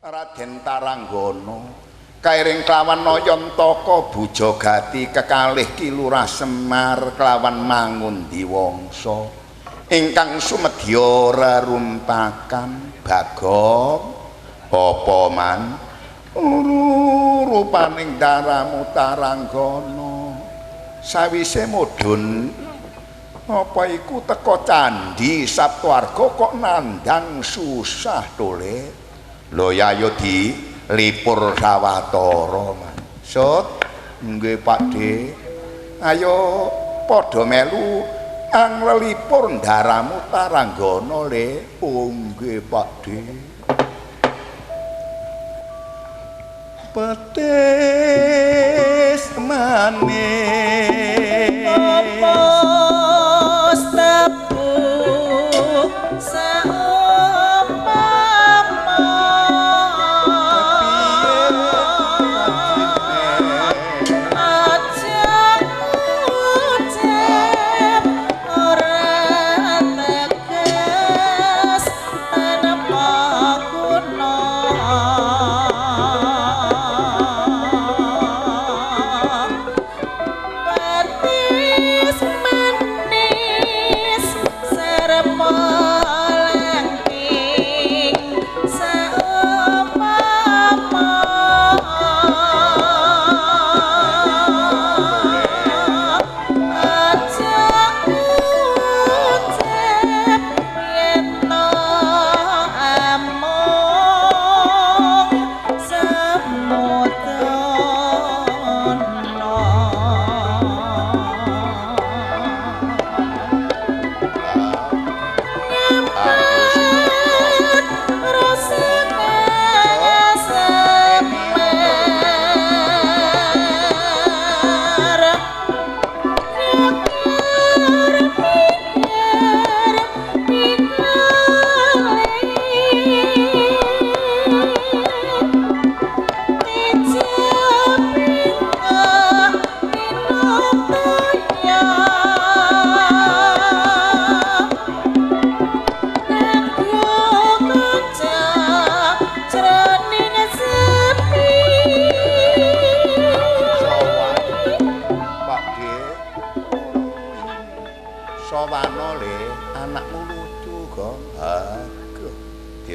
Raden Taranggana kairing klawan Nayantaka Bujagati kekalih Kilurah Semar kelawan Mangundiwangsa ingkang sumedya rerumpakan Bagong apa man rupaning daramu Taranggana sawise mudhun apa iku teka candhi Saptawarga kok nandhang susah tole lho ayo dilipur sawatara maksud nggih Pakde ayo padha melu anglelipur ndaramu Taranggana le nggih Pakde petis manis apa stabu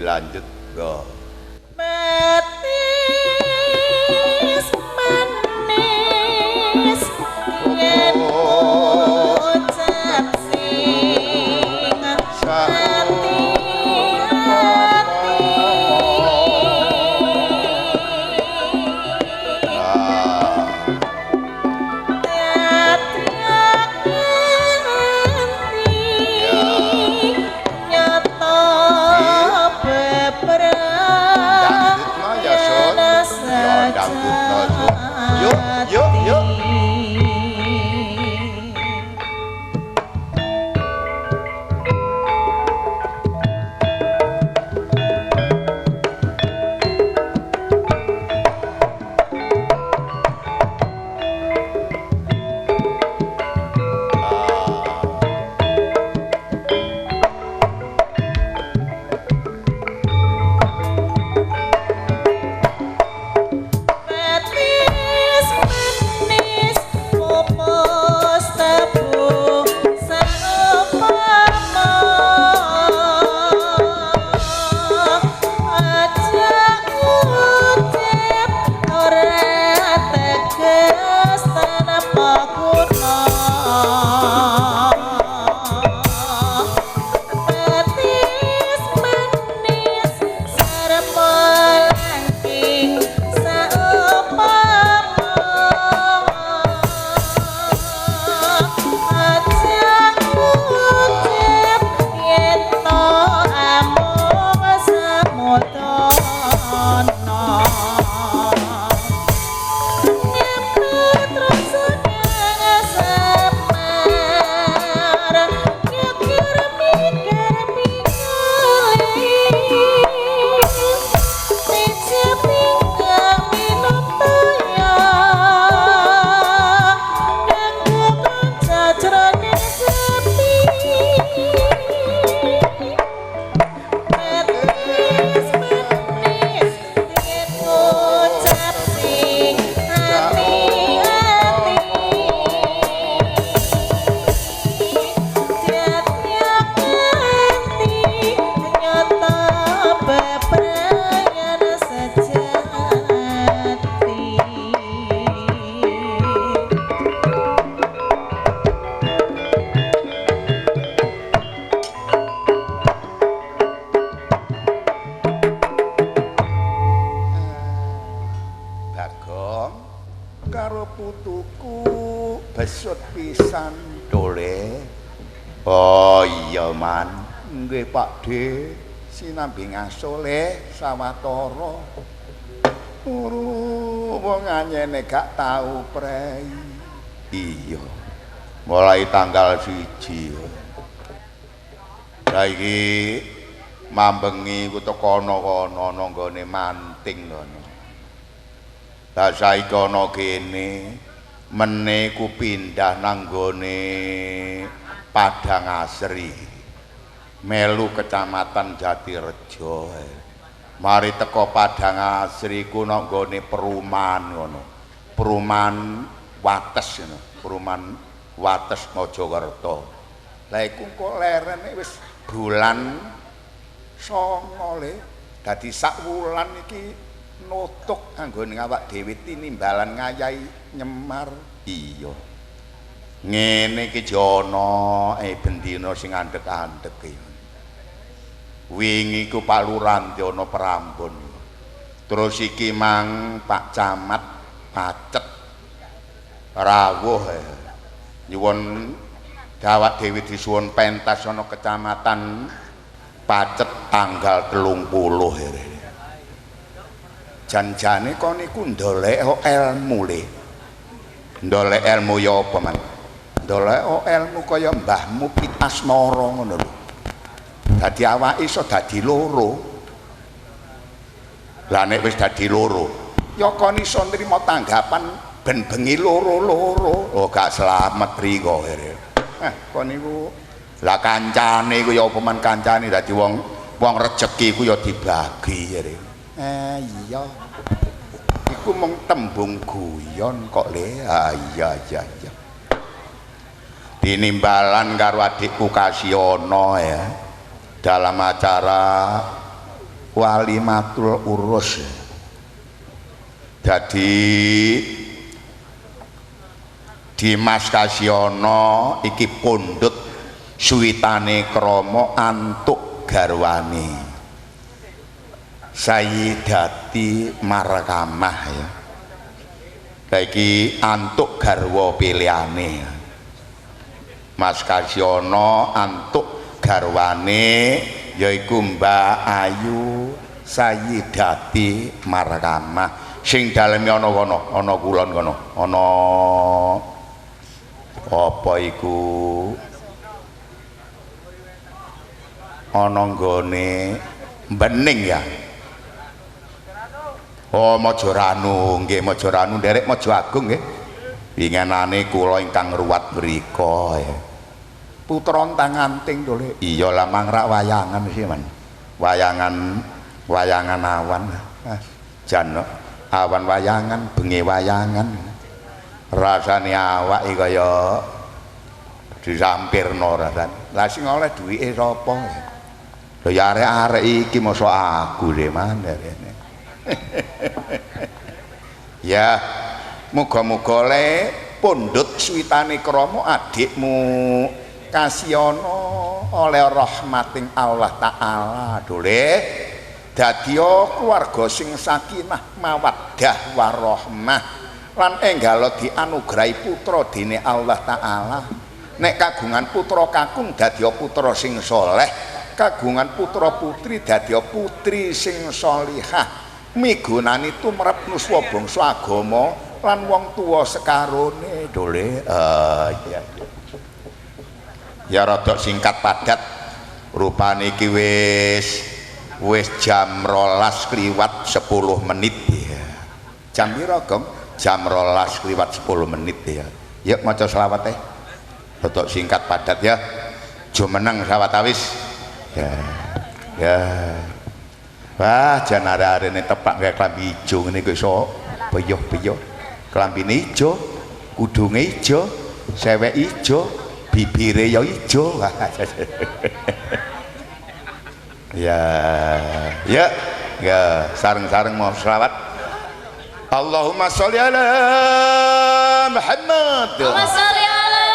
dilanjut go metis manis yen ucap sing putuku besut pisan dole. Oh iya man, nggih Pakde sinambi ngaso le sawetara. Wong anyene gak tau prei. Iya. Mulai tanggal 1. Lah iki mambengi ku tekono-kono ana nggone manting ngono. Lah saiki ana kene mene ku pindah nang nggone Padang Asri. Melu Kecamatan Jatirejo. Mari teko Padang Asri ku nang nggone perumahan ngono. Perumahan Wates ngono. Perumahan Wates Mojokerto. Lah iku kok lerene wis bulan 9 le. Dadi sak wulan iki nutuk anggone awak dhewe tinimbalan ngayahi Nyemar. Iya. Ngene iki jana bendina sing andhek-andhek iki. Wingi ku Pak Lurah ana Prambon. Terus iki mang Pak Camat Pacet rawuh nyuwun dawak dewi disuwun pentas ana Kecamatan Pacet tanggal 30 jan-jane kon niku ndolek ilmu le. Ndolek ilmu ya apa man? Ndolek ilmu kaya mbahmu Pitasmara ngono lho. Dadi awake iso dadi loro. Lah nek wis dadi loro, ya kon iso nrimo tanggapan ben bengi loro-loro. Oh gak slamet riko. Kon niku lah kancane ku ya apa man kancane dadi wong rejeki ku ya dibagi. Iya. Iku mung tembung guyon kok le. Iya. Tinimbalan karo adikku Kasiono ya. Dalam acara Walimatul Urus. Jadi Dimas Kasiono iki pundhut suwitane krama antuk garwane Sayyidati Markamah ya. Iki antuk garwa pilihane. Mas Kasiono antuk garwane yaiku Mbak Ayu Sayyidati Markamah. Sing daleme ana kono, ana kulon kono. Ana apa iku? Ana nggone Bening ya. Oh Mojoranu, nggih Mojoranu nderek Mojo Agung nggih. Wingenane kula ingkang ruwat mrika ya. Putra Tanganting to Le. Iya lah mangrak wayangan sih man. Wayangan awan. Jan awan wayangan, bengi wayangan. Rasane awak iki kaya disampirno rasane. Lah sing oleh duwike sapa? Lho ya arek-arek iki mosok aku le mandarene. Ya, muga-muga le pundhut suwitane krama adikmu Kasiono oleh rahmating Allah Ta'ala dole dadya keluarga sing sakinah mawaddah warahmah lan enggalo dianugrahi putra dene Allah Ta'ala. Nek kagungan putra kakung dadya putra sing soleh, kagungan putra putri dadya putri sing solihah. Migunani tumrap nuswa bangsa agama lan wong tuwa sekarone dole. Iya. Ya rada singkat padat rupane iki wis jam 12 kliwat 10 menit ya. Jam pira, Gong? Jam 12 kliwat 10 menit ya. Yuk maca selawat rada singkat padat ya. Jo meneng selawat awis. Ya. Wah, jan arek-arene tepak gawe klambi ijo ngene kok iso beyok-beyok. Klambine ijo, kudunge ijo, sewek ijo, bibire ya ijo. Ya, sareng-sareng mau selawat. Allahumma sholli ala Muhammad. Allahumma sholli ala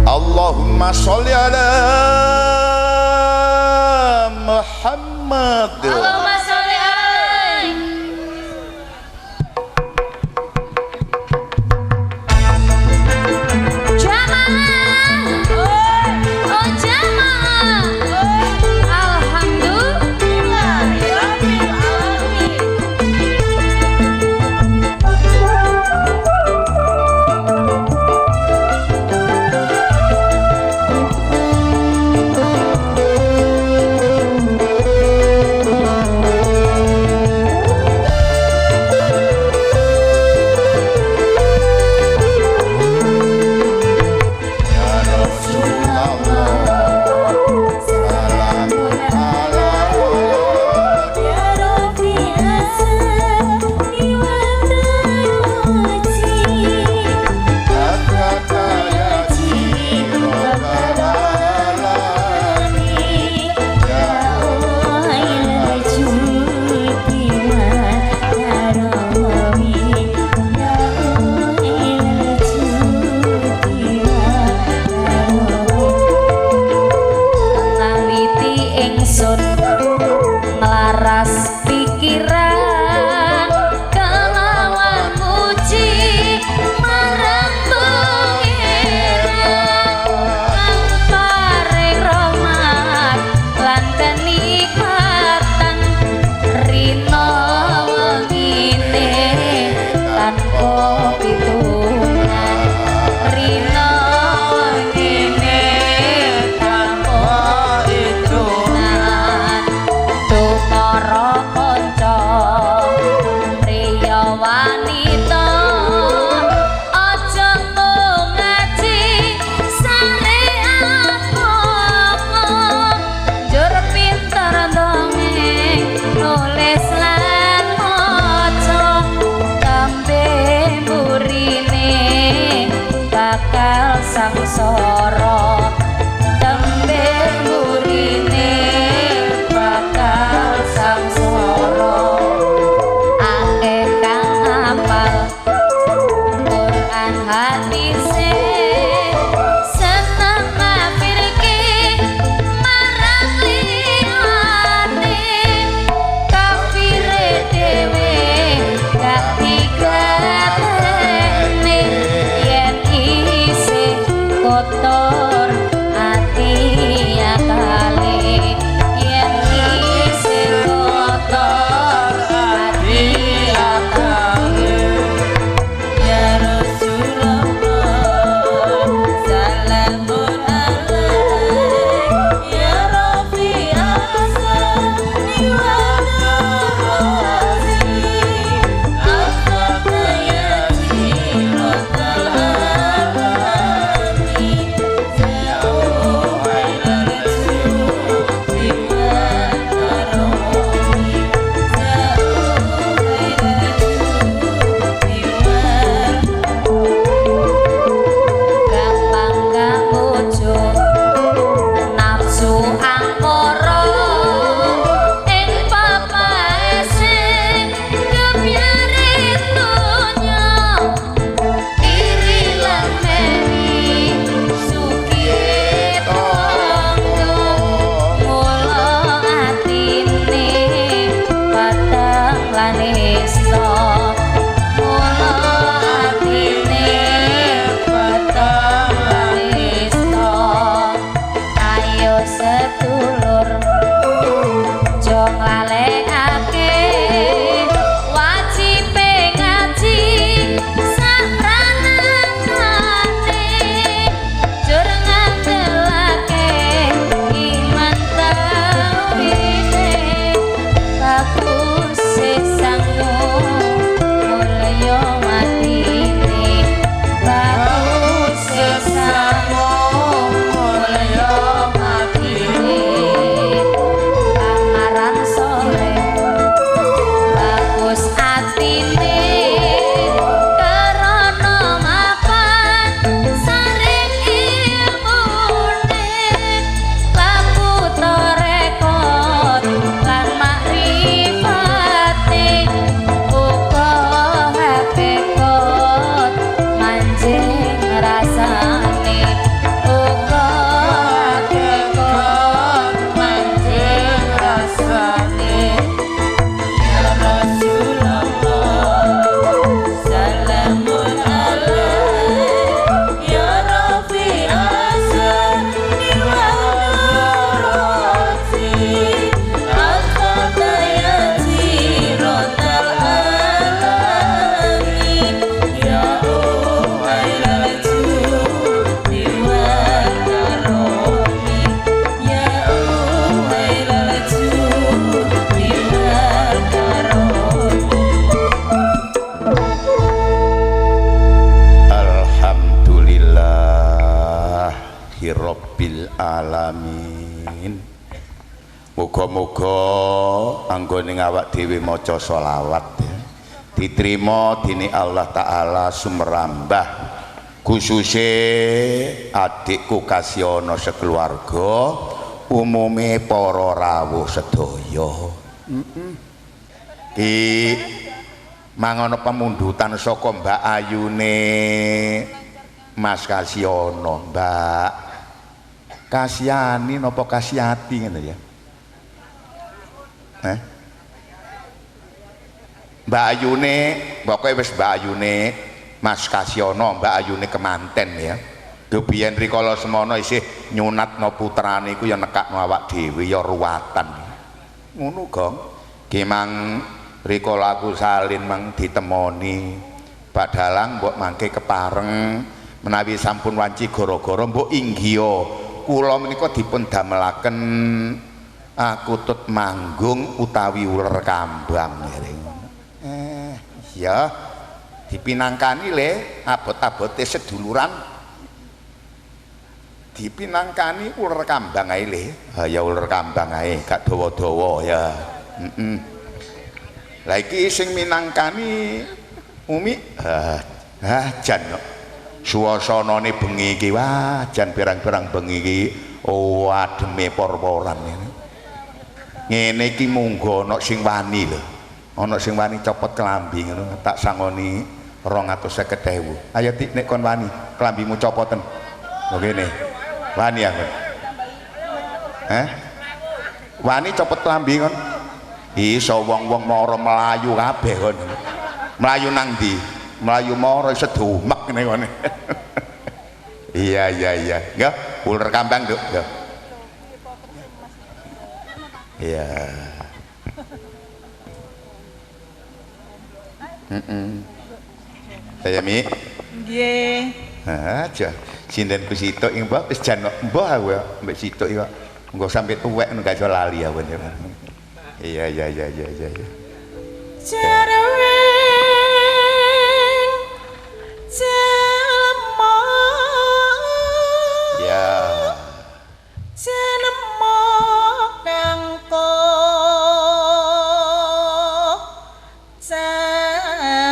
Allahumma sholli ala Muhammad. Allahumma sholli alaihi. Jamaah, oh jamaah, alhamdulillah ya rabbil alamin. Sangsara tembe murine bakal sangsara akeh kang hafal Quran hadise seneng ngafirke marang liyane kafire dhewe gak digatene yen isih kota muga-muga anggone awak dhewe maca selawat ya. Diterima dini Allah Ta'ala sumrambah khususnya adikku Kasyono sekeluarga umume para rawuh sedaya mangono pemundutan saka Mbak Ayune Mas Kasyono. Mbak Kasyani napa Kasyati ngono ya? Mbak Ayune pokoke wis Mbak Ayune Mas Kasyono, Mbak Ayune kemanten ya. Biyen rikala semono isih nyunatno putrane iku ya nekakno awak dhewe ya ruwatan. Ngono, Gong. Ki mang rikala aku salin mang ditemoni badalang mbok mangke kepareng menawi sampun wanci gara-gara mbok inggiya kula menika dipun damelaken akutut manggung utawi uler kambang ya dipinangkani le abot-abote seduluran dipinangkani uler kambang ae le ya uler kambang ae gak dawa-dawa ya lah iki sing minangkani Umi jan suasanane bengi iki wah jan pirang-pirang bengi iki ademe por-poran ngene iki munggo ana sing wani lho ana sing wani copot klambi ngono tak sangoni 250.000 ayo Dik nek kon wani klambimu copoten lho kene wani aku wani copot klambi kon iso wong-wong mara melayu kabeh kon melayu nang ndi melayu mara sedumek ngene kon iya ya uler kambang Nduk iya saya Mi nggih aja sinten ku sitok ing mbah wis jan mbah aku mbek sitok iki engko sampe tuwek ngono gak iso lali aku iya Jarweng jelema ya jenema kangko jatan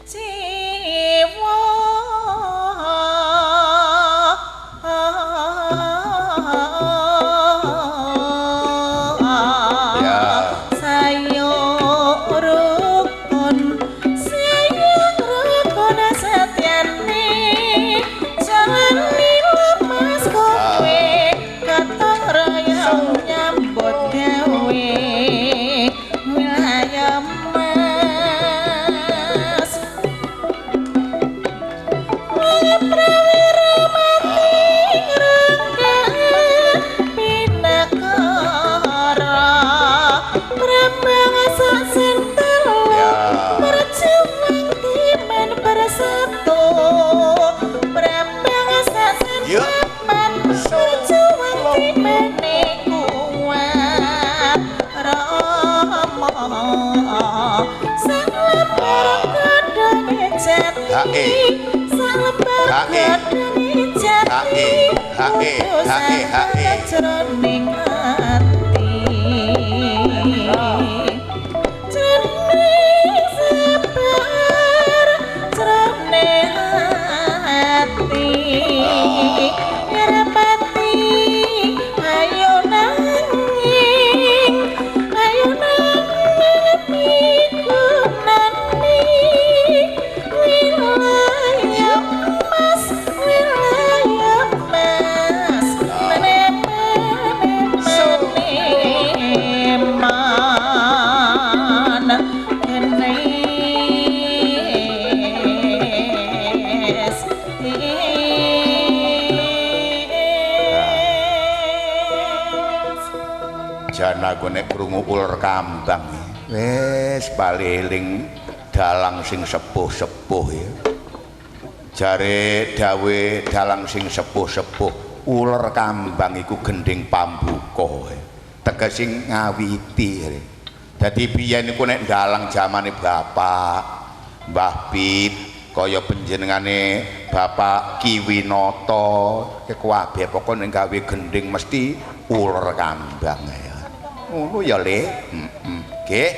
jiwa jroning ati jroning sabar jroning ati ngrepati ayo nanging migunani wilayah mas jana aku nek krungu uler kambang wis baliling dalang sing sepuh-sepuh ya jare dawe dalang sing sepuh-sepuh uler kambang iku gending pambuka tegese ngawiti dadi biyen iku nek dalang zamane bapak Mbah Pit kaya panjenengane Bapak Kiwinata kabeh pokoke ning gawe gending mesti uler kambang ya. Ngono ya Le. Nggih.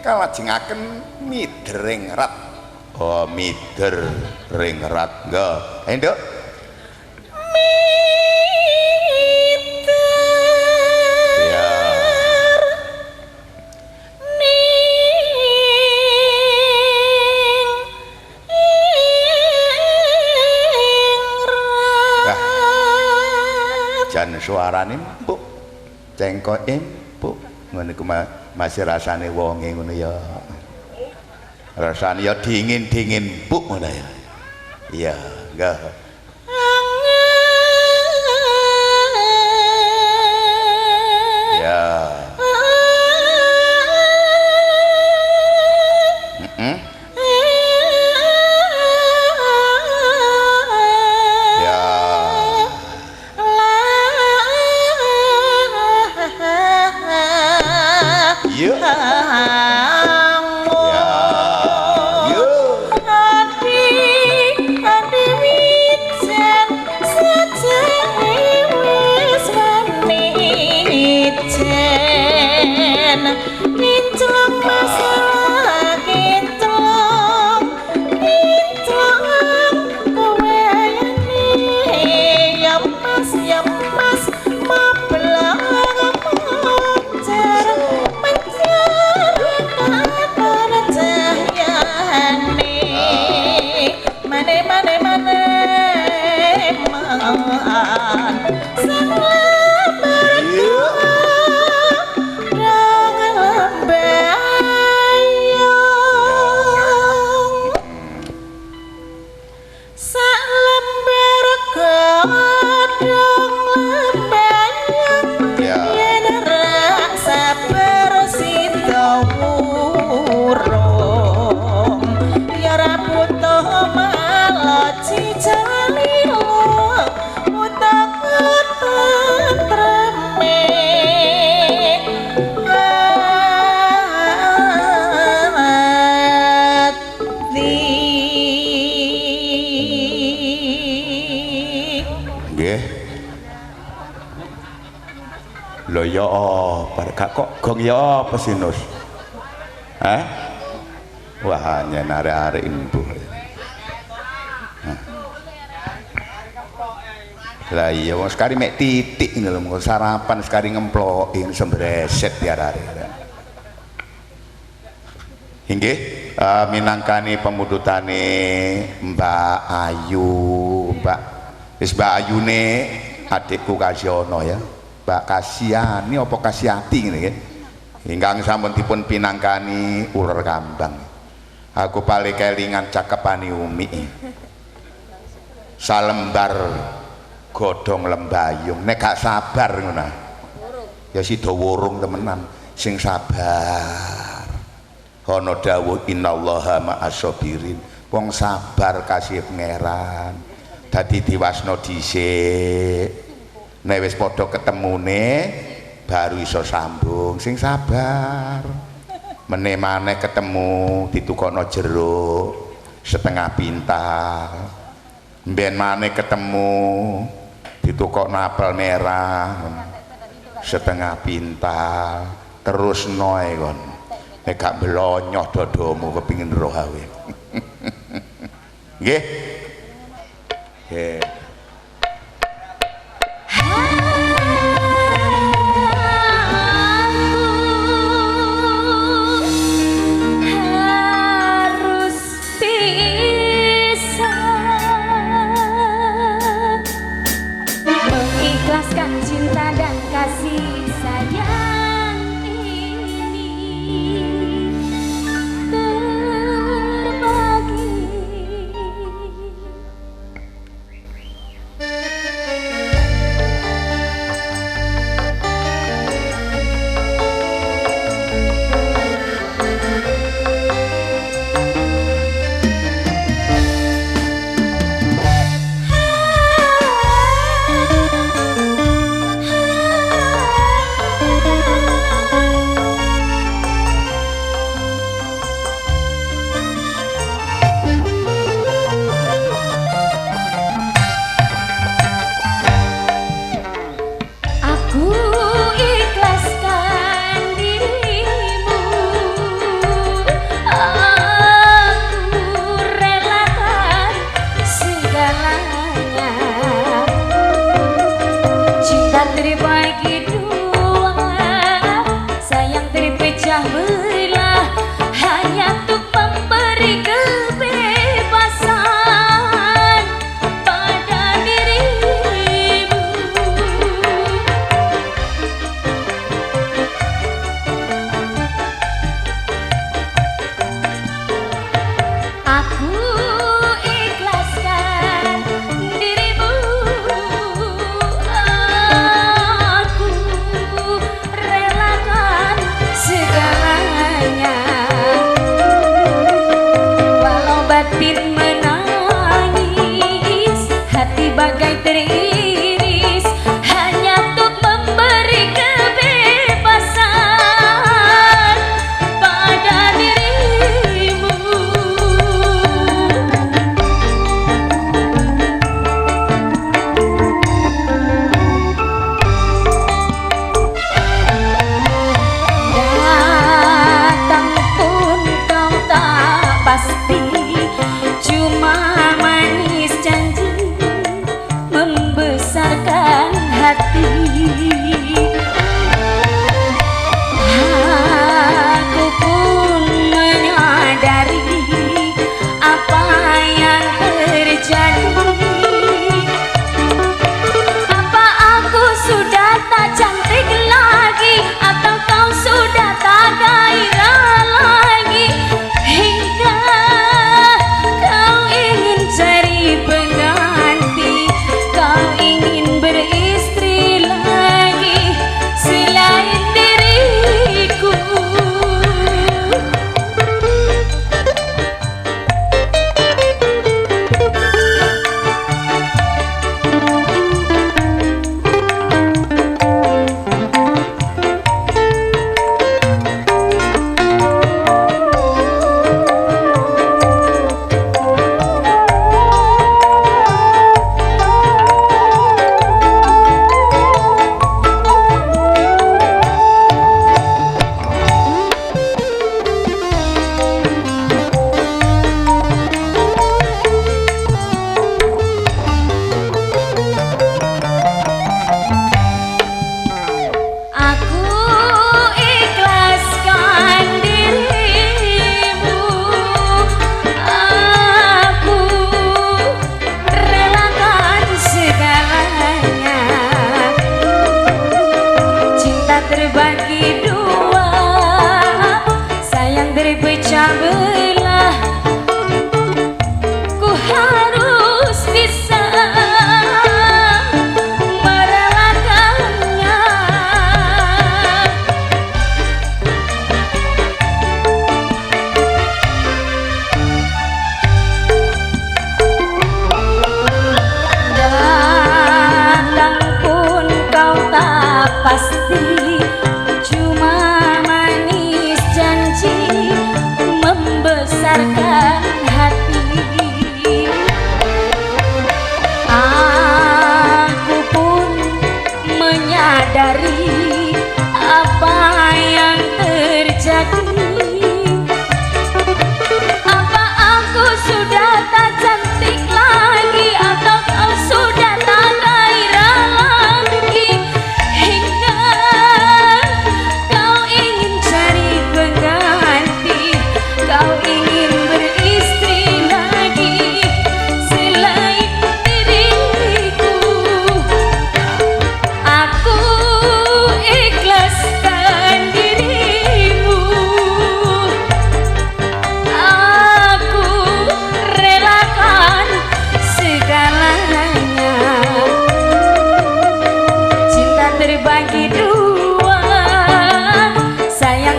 Kalajengaken midering rat. Oh, mider ring rat. Nggih. Nduk. Ya. Jan suarane empuk cengkok empuk ngono iku masih rasane wonge ngono ya rasane ya dingin-dingin empuk ngono ya iya enggak ya ya kok gong ya apa sih Nus? Wah hanya nare-are imbu. Lah iya wong sekali mek titik ngono lho sarapan sekali ngemplokin sembreset diarare. Inggih minangkani pemudutane Mbak Ayu, Mbak Ayune adikku Kasiono ya. Mbak Kasiani apa Kasiati ngene nggih. Ingkang sampun dipun pinangkani uler kambang. Aku paling kelingan cakepane Umi. Salembar godhong lembayung nek gak sabar ngono. Ya sida wurung temenan sing sabar. Ana dawuh innallaha ma'as-sabirin. Wong sabar kasih pangeran. Dadi diwasno dhisik. Nek wis padha ketemune baru iso sambung sing sabar meneh maneh ketemu ditukono jeruk setengah pintal mben maneh ketemu ditukokno apel merah setengah pintal terus noe kon nek gak blonyoh dodomu kepingin roh awe nggih nggih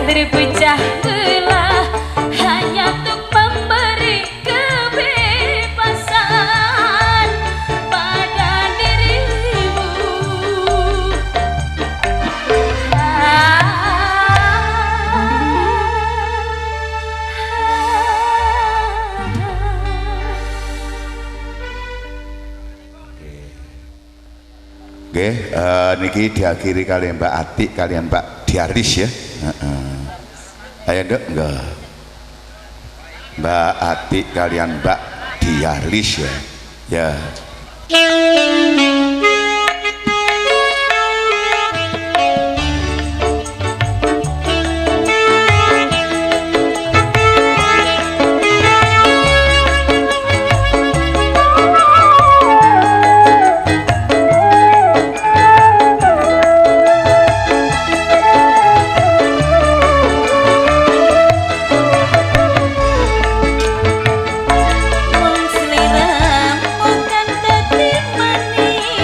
hadir bocah belah hanya untuk memberi kebebasan pada dirimu. Nggih, niki diakhiri kalian Mbak Atik kalian Mbak Diaris ya. Ayo Dok, enggak. Mbak Atik kalian Mbak Diaris ya. Ya. Wong sliramu kan dadi manis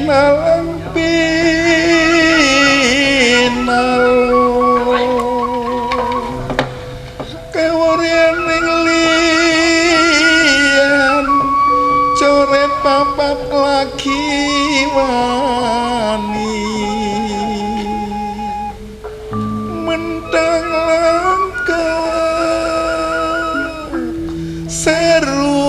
nalang pinal kewurian ning liyan coret papat lagi wani mentang langkah serupa